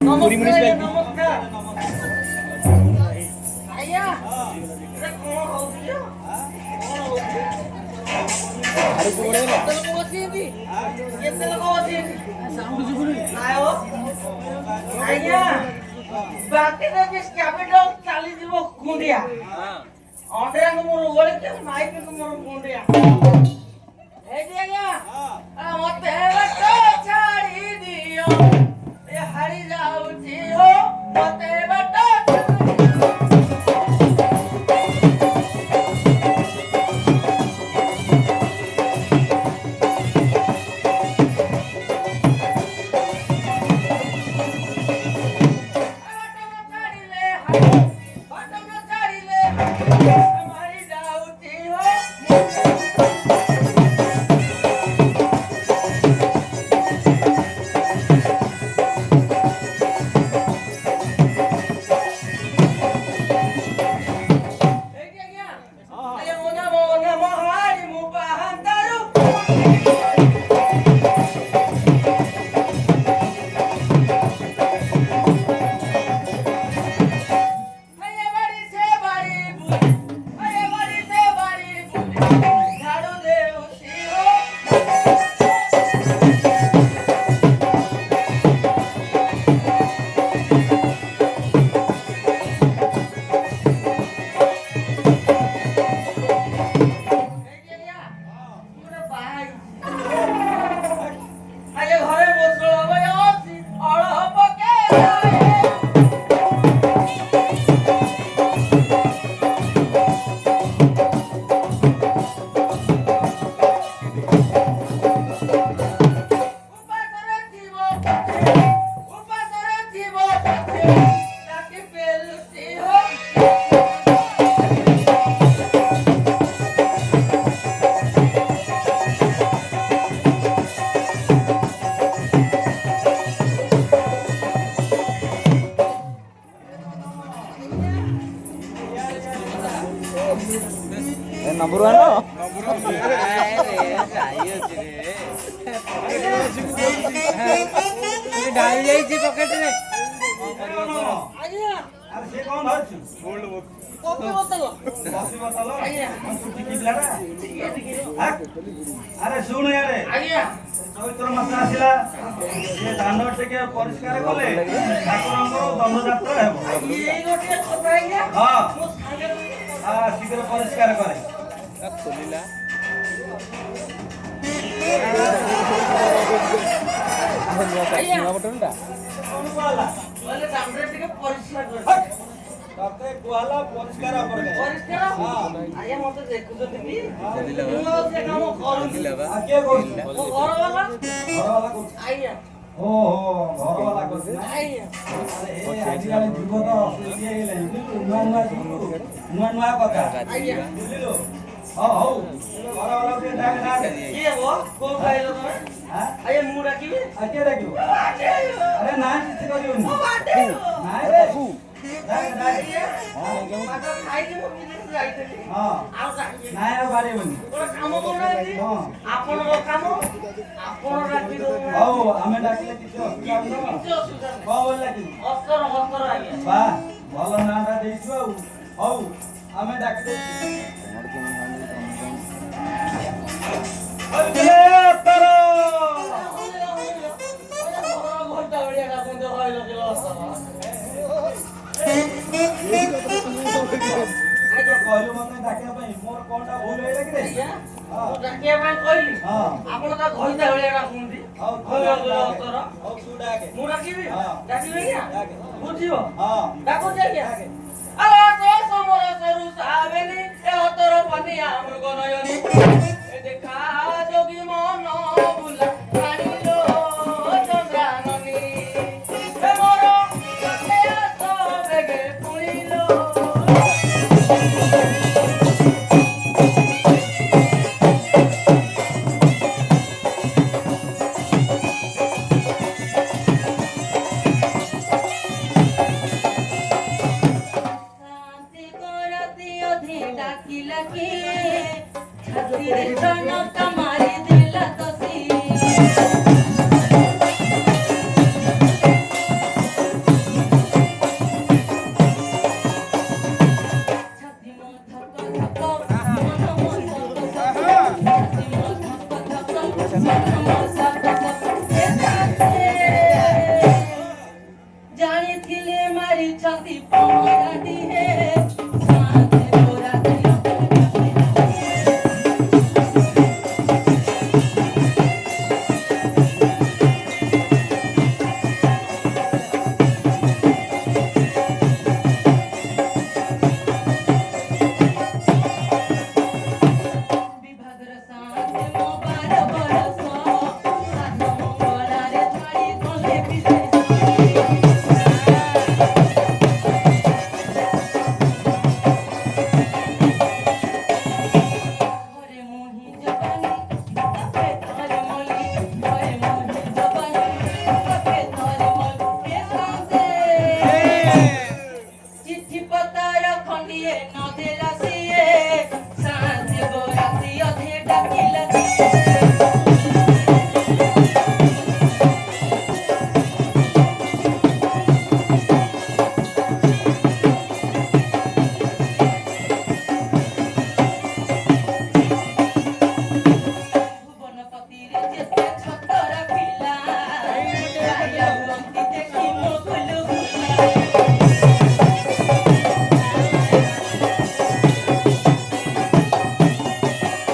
পুরি ନମସ୍କାର ମୁନିସିପାଲିଟି ନମସ୍କାର ଆଜ୍ଞା ଏଟା କଣ ହଉଛି କଣ ହଉଛି ଆଡକୁ ପଳେଇଲା କେତେ ଲୋକ ବସିଛନ୍ତି କେତେ ଲୋକ ବସିଛନ୍ତି ସାଉଣ୍ଡ ଶୁଭୁନି ଆയോ ଆଜ୍ଞା ବାକିରେ ବି କ୍ୟାପିଟାଲ ଚାଲିଯିବ କୁଣ୍ଡିଆ ଅଣ୍ଡିଆକୁ ମୋର ଓଳିକି ମାଇକକୁ ମୋର କୁଣ୍ଡିଆ ଏଇଠି ଆଜ୍ଞା ମତେ ବାଟ ଛାଡି ଦିଅ ଏ ହାରି ଯାଉଛି ହୋ ମତେ ବାଟ ନମ୍ବର ୱାନ ଡାଳି ଯାଇଛି ପକେଟରେ ଆରେ ଶୁଣ ୟାରେ ଚୈତ୍ର ମାସ ଆସିଲା ସେ ଦାଣ୍ଡ ଟିକେ ପରିଷ୍କାର କଲେ ଠାକୁରଙ୍କର ଦଣ୍ଡଯାତ୍ରା ହେବ ହଁ ଶୀଘ୍ର ପରିଷ୍କାର କରେ ଖୋଲିଲା ନୂଆ ବଟନଟା ତତେ କୁହାଲା ପରିଷ୍କାର ଆଜ୍ଞା ମତେ ଦେଖୁଛନ୍ତି କି ଖୋଲିଲା ମୁଁ ଆଉ ସେ କାମ କରୁନି କିଏ କରୁଛି ମୋ ଘରବାଲା ଘରବାଲା କରୁଛି ଆଜ୍ଞା ଓହୋ ଘରବାଲା କରୁଛି ଆଜ୍ଞା ଆଜିକାଲି ଯୁଗ ତ ସୃଷ୍ଟି ହେଇଗଲାଣି ନୂଆ ନୂଆ ଯୁଗ ନୂଆ ନୂଆ କଥା ଆଜ୍ଞା ବୁଝିଲୁ ହଉ ଘରବାଲା ଟିକେ ଡାକେ ଡାକେ କିଏ ବୋ କୋଉ ଖାଇଲ ତମେ ଆଜ୍ଞା ମୁଁ ଡାକିବି କିଏ ଡାକିବ ଆରେ ନା କିଛି କରିବୁନି ନାଇଁ ରେ ଡାକେ ଡାକେ ଖାଇକି ମୁଁ ବିଦେଶ ଯାଇଥିଲି ହଁ ଆଉ ଡାକିବି ନାଇଁ ଆଉ ବାଡେଇବୁନି ଗୋଟେ କାମ କରୁନାହାନ୍ତି ଆପଣଙ୍କ କାମ ଆପଣ ଡାକି ଦଉନାହାନ୍ତି ହଉ ଆମେ ଡାକିଲେ କିଛି ଅସୁବିଧା କିଛି ହବ ଅସୁବିଧା ନାହିଁ କଣ ବୋଲି ଡାକିବୁ ଅସ୍ତର ହସ୍ତର ଆଜ୍ଞା ବା ଭଲ ନାଁଟା ଦେଇଛୁ ଆଉ ହଉ ଆମେ ଡାକି ଦଉଛୁ କହିଲୁ ମତେ ଡାକିବା ପାଇଁ ମୋର କଣଟା ଭୁଲ ହେଇଲା କି ରେ ଡାକିବା ପାଇଁ କହିଲି ହଁ ଆପଣ ତା ଘଇତା ଭଳିଆ ଡାକୁଛନ୍ତି ହଉ ଅସ୍ତର ହଉ ତୁ ଡାକେ ମୁଁ ଡାକିବି ହଁ। ଡାକିବି ଆଜ୍ଞା ଡାକେ ବୁଝିବ ହଁ ଡାକୁଛି ଆଜ୍ଞା ଡାକେ ଆଲୋ ତ ସମର ସରୁ ସାବେନି ଏ ଅତର ପାନିଆ ମୃଗ ନୟନି ଏ ଦେଖା ଯୋଗୀ ମନ ବୁଲା ପାଣିଲୋ ଚନ୍ଦ୍ରାନନି ଏ ମୋର ଏ ଆସ ବେগে ପୁଣିଲୋ डाकिला के छाती रे टनका मारी देला तो ଛାଡ଼ିଛନ୍ତି ପହଁରାଟିଏ ସାଥେ ବରାତି ବିଭାଗର ସାଥେ ମୋ 12 ବରଷ ସାନ ମଙ୍ଗଳାରେ ଛାଡ଼ି ଗଲେ ଘରେ ମୋହି ଜବାନି ତାପେ ଥରେ ମଲି ଘରେ ମୋହି ଜବାନି ତାପେ ଥରେ ମଲି ଏ ସାଥେ ଚିଠି ପତାର ଖଣ୍ଡିଏ ନ ଦେଲା ସିଏ ସାଥେ ବରାତି ଅଧେ ଡାକିଲା ଭୁବନପତିରେ ଯେତେ ଛତରା ପିଲା ବାଇଆ ହୁଅନ୍ତି ଦେଖି ମୋ ଗୁଲୁଗୁଲା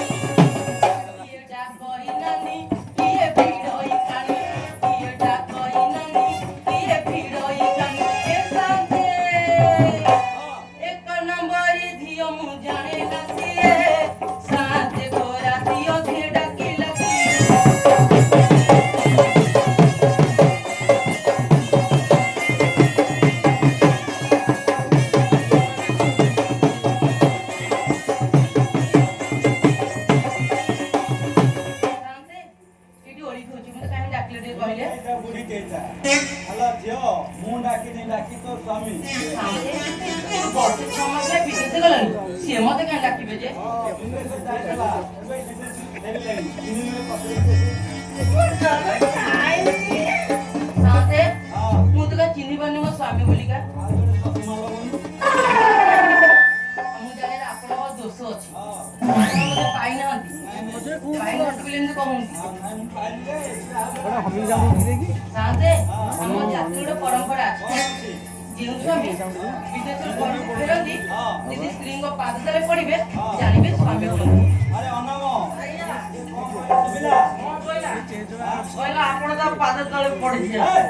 କିଏ ଡାକଇ ନାନି କିଏ ଭିଡ଼ଇ କାନି କିଏ ଡାକଇ ନାନି କିଏ ଭିଡ଼ଇ କାନି ଏ ସାଥେ ଏକ ନମ୍ବରି ଝିଅ ମୁଁ ଜାଣେ ନା ସିଏ ସାଥେ ବରାତି ଅଧେ ଡାକିଲା କିଏ ସାଥେ ଏଠି ଓଳି ଖୋଜୁ ମତେ କାହିଁ ଡାକିଲେ ଟିକେ କହିଲେ ଏଇଟା ବୁଢୀ କେଇଟା ହେଲା ଝିଅ ମୁଁ ଡାକିନି ଡାକି ତୋ ସ୍ୱାମୀ ସାଥେ ବର୍ଷେ 6 ମାସ ହେଲା ବିଦେଶ ଗଲାଣି ସିଏ ମତେ କାହିଁ ଡାକିବେ ଯେ ବିଦେଶ ଯାଇଥିଲା ଏବେ ବିଦେଶ ଫେରିଲେଣି ଦିନରେ ପକେଇ ସାଥେ ହଁ ମୁଁ ତ କାହିଁ ଚିହ୍ନି ପାରୁନି ମୋ ସ୍ୱାମୀ ବୋଲିକା ଆଉ ଜଣେ ସତୀ ମାଲବଣୀ ମୁଁ ଜାଣିଲେ ଆପଣଙ୍କ ଦୋଷ ଅଛି ହଁ ଆପଣ ମତେ ପାଇନାହାନ୍ତି ପାଇନାହାନ୍ତି ବୋଲି ଏମିତି କହୁଛନ୍ତି ଆଉ ନାଇଁ ମୁଁ ଖାଇଲି ଯେ କଣ ହମିଂ ସାଉଣ୍ଡ ହଉଛି କି? ସାଥେ ଆମ ଜାତିର ଗୋଟେ ପରମ୍ପରା ଅଛି ଅଛି ଯେଉଁ ସ୍ୱାମୀ ବିଦେଶରୁ ଘରକୁ ଫେରନ୍ତି ହଁ ଯଦି ସ୍ତ୍ରୀଙ୍କ ପାଦ ତଳେ ପଡ଼ିବେ ଜାଣିବେ ସ୍ୱାମୀ ବୋଲି ଆରେ ଅନମ ସୁବିଲା କହିଲା ଆପଣ ତା ପାଦ ତଳେ ପଡିଛି ଆରେ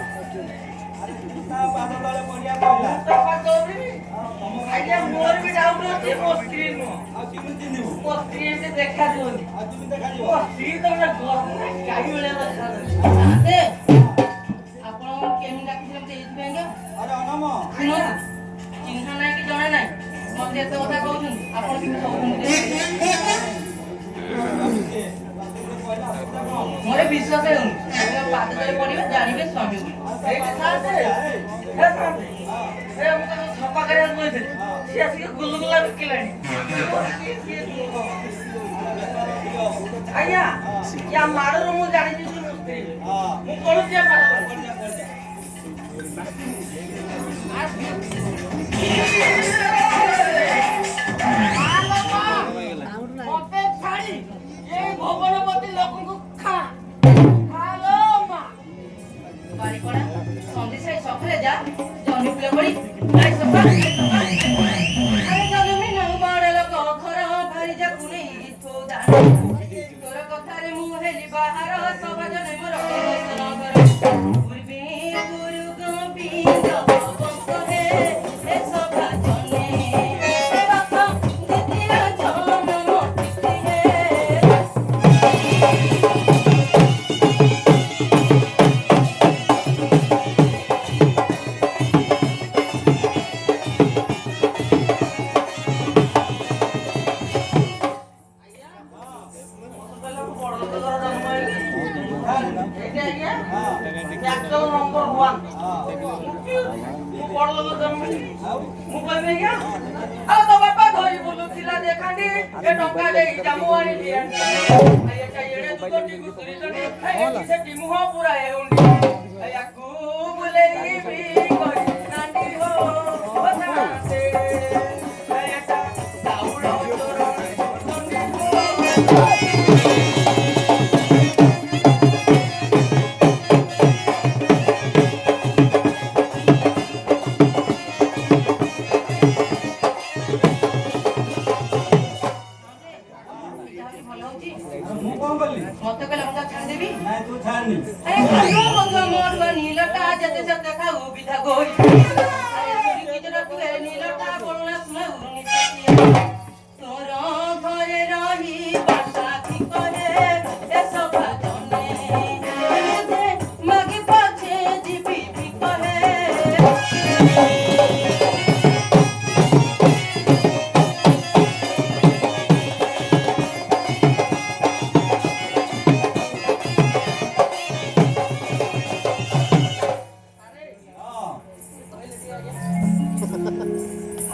ତା ପାଦ ତଳେ ପଡିଆ କହିଲା ତା ପାଦ ତଳେ ଆଜ୍ଞା ମୋର ବି ଡାଉଟ ଅଛି ମୋ ସ୍ତ୍ରୀ ନୁହଁ ଆଉ କେମିତି ଚିହ୍ନିବୁ ମୋ ସ୍ତ୍ରୀ ଏମିତି ଦେଖାଯିବନି ଆଉ କେମିତି ଦେଖାଯିବ ମୋ ସ୍ତ୍ରୀ ତ ଗୋଟେ ଗାଈ ଭଳିଆ ଦେଖାଯାଉଛି ସାଥେ ଆପଣ କେମିତି ଡାକିଥିଲେ ମତେ ଏଇଥିପାଇଁକା ଆରେ ଅନମ ଶୁଣନ୍ତୁ ଚିହ୍ନା ନାହିଁ କି ଜଣା ନାହିଁ ମତେ ଏତେ କଥା କହୁଛନ୍ତି ଆପଣ କିନ୍ତୁ ସବୁ ଶୁଣିଲେ ମୋର ବିଶ୍ୱାସ ହେଉନି ଆପଣ ପାଦ ତଳେ ପଡ଼ିବେ ଜାଣିବେ ସ୍ୱାମୀ ବୋଲି ଏଇଠି ଥାଆନ୍ତେ ହେ ଥାଆନ୍ତେ ଏ ମୁଁ ତାକୁ ଛପା କରିବାକୁ କହିଥିଲି ସିଏ ଆସିକି ଗୁଲୁଗୁଲା ବିକିଲାଣି ଆଜ୍ଞା ୟା ମାଡ଼ରୁ ମୁଁ ଜାଣିଛି ଯେ ମୋ ସ୍ତ୍ରୀ ମୁଁ ପଢୁଛି ୟା ପାଦ ତଳେ ମତେ ଛାଡ଼ି ଏଇ ଭୁବନପତି ଲୋକଙ୍କୁ ଖାଲୋ ମା ବାରିପଡ଼ା ସନ୍ଧି ସାହି ସକାଳେ ଯା ଜହ୍ନି ଫୁଲ ପଡ଼ି ଗାଈ ସଫା ଆରେ ଜଗମି ନଉ ବଡ଼ ଲୋକ ଘର ଭାରି ଯାକୁ ନେଇ ସୌଦା ତୋର କଥାରେ ମୁଁ ହେଲି ବାହାର ସଭାଜନେ ମୋର ପୂର୍ବେ ଗୁରୁ ଗୋବିନ୍ଦ ବଂଶ ହେ ଏ ସଭାଜନେ ଏ ବାପ ଦ୍ୱିତୀୟ ଜନ୍ମ ତିଥି ହେ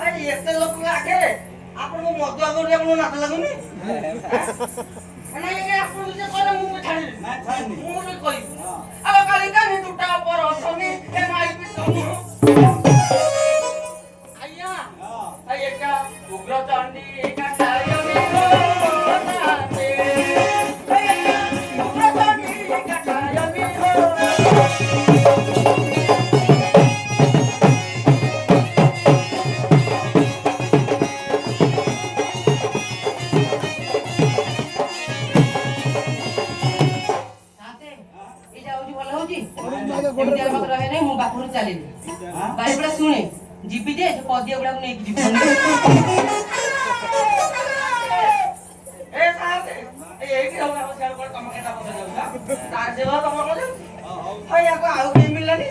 ଆରେ ଏତେ ଲୋକଙ୍କ ଆଗରେ ଆପଣଙ୍କୁ ମଦୁଆ କରୁଛି ଆପଣଙ୍କୁ ନାଚ ଲାଗୁନି? ନାଇଁ ଆଜ୍ଞା ଆପଣ ନିଜେ କହିଲେ ମୁଁ ଛାଡ଼ିବି। ନାଇଁ ଛାଡ଼ିନି। ମୁଁ ବି କହିବି। ଆଲୋ କାଲି କାଲି ଦୁଟା ପର ଅଛନ୍ତି ଏ ମାଇପି ତମୁ। ଆଜ୍ଞା ଆଇ ଏକା ଉଗ୍ର ଚଣ୍ଡୀ ଏକା କାଳିୟମୀ ହୋ ନାଚେ। ଏକା ଉଗ୍ର ଚଣ୍ଡୀ ଏକା କାଳିୟମୀ ହୋ। ଏମିତି ଆଉ ମତେ ରହେ ନାହିଁ ମୁଁ ବାପରୁ ଚାଲିଲି ବାରିପଡ଼ା ଶୁଣେ ଯିବି ଯେ ପଦିଆ ଗୁଡାକୁ ନେଇକି ଯିବି ଏ ସାହେବ ଏଇଠି ହଉ ଆମ ସିଆଡେ କୁଆଡେ ତମ କେଟା ପଛରେ ଯାଉଛ ତାର ସେବା ତମର ଯାଉଛି ହଁ ୟାକୁ ଆଉ କେହି ମିଳିଲାନି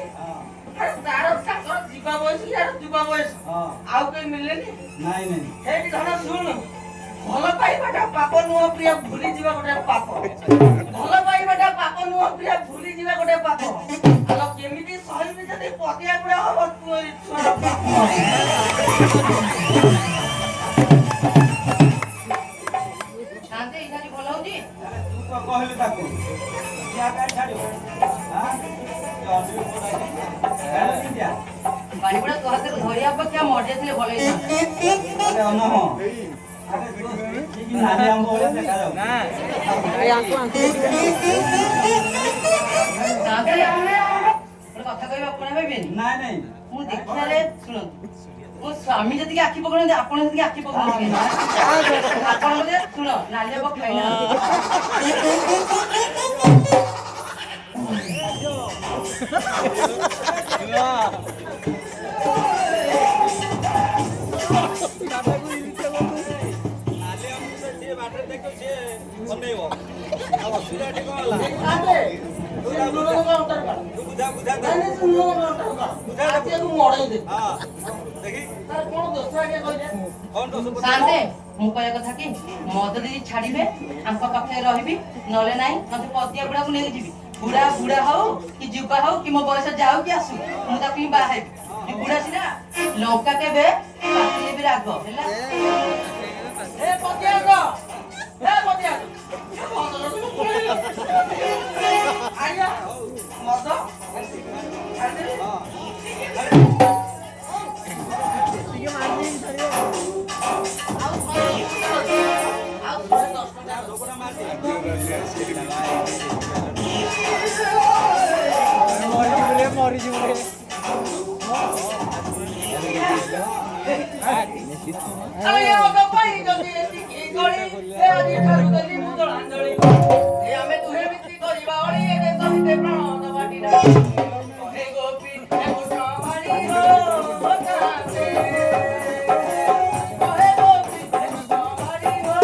ତାର ତାଙ୍କର ଯିବା ବୟସ ୟାର ଯିବା ବୟସ ଆଉ କେହି ମିଳିଲେନି ନାଇଁ ନାଇଁ ହେଇଠି ଧନ ଶୁଣୁ ଭଲ ପାଇବାଟା ପାପ ନୁହଁ ପ୍ରିୟ ଭୁଲି ଯିବା ଗୋଟେ ପାପ ଭଲ ପାଇବାଟା ପାପ ନୁହଁ ପ୍ରିୟ ଭୁଲି ଯିବା ଗୋଟେ ପାପ ଆଲୋ କେମିତି ସହିବି ଯଦି ପତିଆ ଗୁଡା ହବ ତୁ ଏଇ ଛୁଆର ପାପ ଶାନ୍ତି ଏଇଠି ଭଲ ହଉଛି ତୁ ତ କହିଲୁ ତାକୁ କିଆ କାଇଁ ଛାଡ଼ିବ ବାରିପଡ଼ା ତୋ ହାତରେ ଧରିବା ଅପେକ୍ଷା ମରିଆ ଥିଲେ ଭଲ ହେଇଥାନ୍ତା ଅନହ ନାଲି ଆମ୍ବ ଭଳିଆ ଦେଖାଯାଉ ଶାନ୍ତି ଗୋଟେ କଥା କହିବି ଆପଣ ଭାବିବେନି ନାଇଁ ନାଇଁ ମୁଁ ଦେଖିବାରେ ଶୁଣନ୍ତୁ ମୋ ସ୍ୱାମୀ ଯେତିକି ଆଖି ପକଉନାହାନ୍ତି ଆପଣ ସେତିକି ଆଖି ପକଉନାହାନ୍ତି ଆପଣ ବୋଧେ ଶୁଣ ନାଲି ଆମ୍ବ ଖାଇନାହାନ୍ତି ଶାନ୍ତେ ମୁଁ କହିବା କଥା କି ମଦ ଯଦି ଛାଡ଼ିବେ ଆଙ୍କ ପାଖରେ ରହିବି ନହେଲେ ନାହିଁ ମତେ ପଦିଆ ବୁଢାକୁ ନେଇକି ଯିବି ବୁଢା ବୁଢା ହଉ କି ଯୁବା ହଉ କି ମୋ ବୟସ ଯାଉ କି ଆସୁ ମୁଁ ତାକୁ ହିଁ ବାହା ହେବି ବୁଢା ସିନା ଲଙ୍କା କେବେ ପାଟିରେ ବି ରାଗ ହେଲା ଏ ପତିଆ ଗো ଏ ପତିଆ ଆଜ୍ଞା ମଦ ଛାଡ଼ିଦେବି ମରିଯିବ ଆରେ ମଦ ପାଇଁ ଯଦି ଏତିକି ଗଳି ଏ ଆଜି ଠାରୁ ଦେଲି ମୁଁ ଜଳାଞ୍ଜଳି ଏ ଆମେ ଦୁହେଁ ମିଶି କରିବା ଅଳି ଏ ଦେଶ ହିତେ ପ୍ରାଣ ଦବାଟି ନା ହେ ଗୋପୀ ହେ କୃଷ୍ଣ ମାଳି ହୋ ଚାନ୍ଦେ ହେ ଗୋପୀ ହେ କୃଷ୍ଣ ମାଳି ହୋ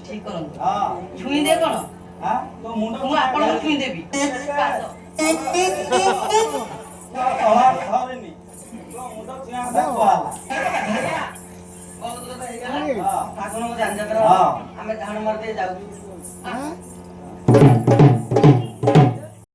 ठीक करंतु छुई दे कोन हां तो मुंड मु आपन को छुई देबी पाद तोहार धरेनी तो मुंड छुआ दे कोहाला बहुत କଥା ହେଇଗଲା ଠାକୁରଙ୍କୁ ଜାଣିଛ ଆମେ ଧାନ ମାରତେ ଯାଉଛୁ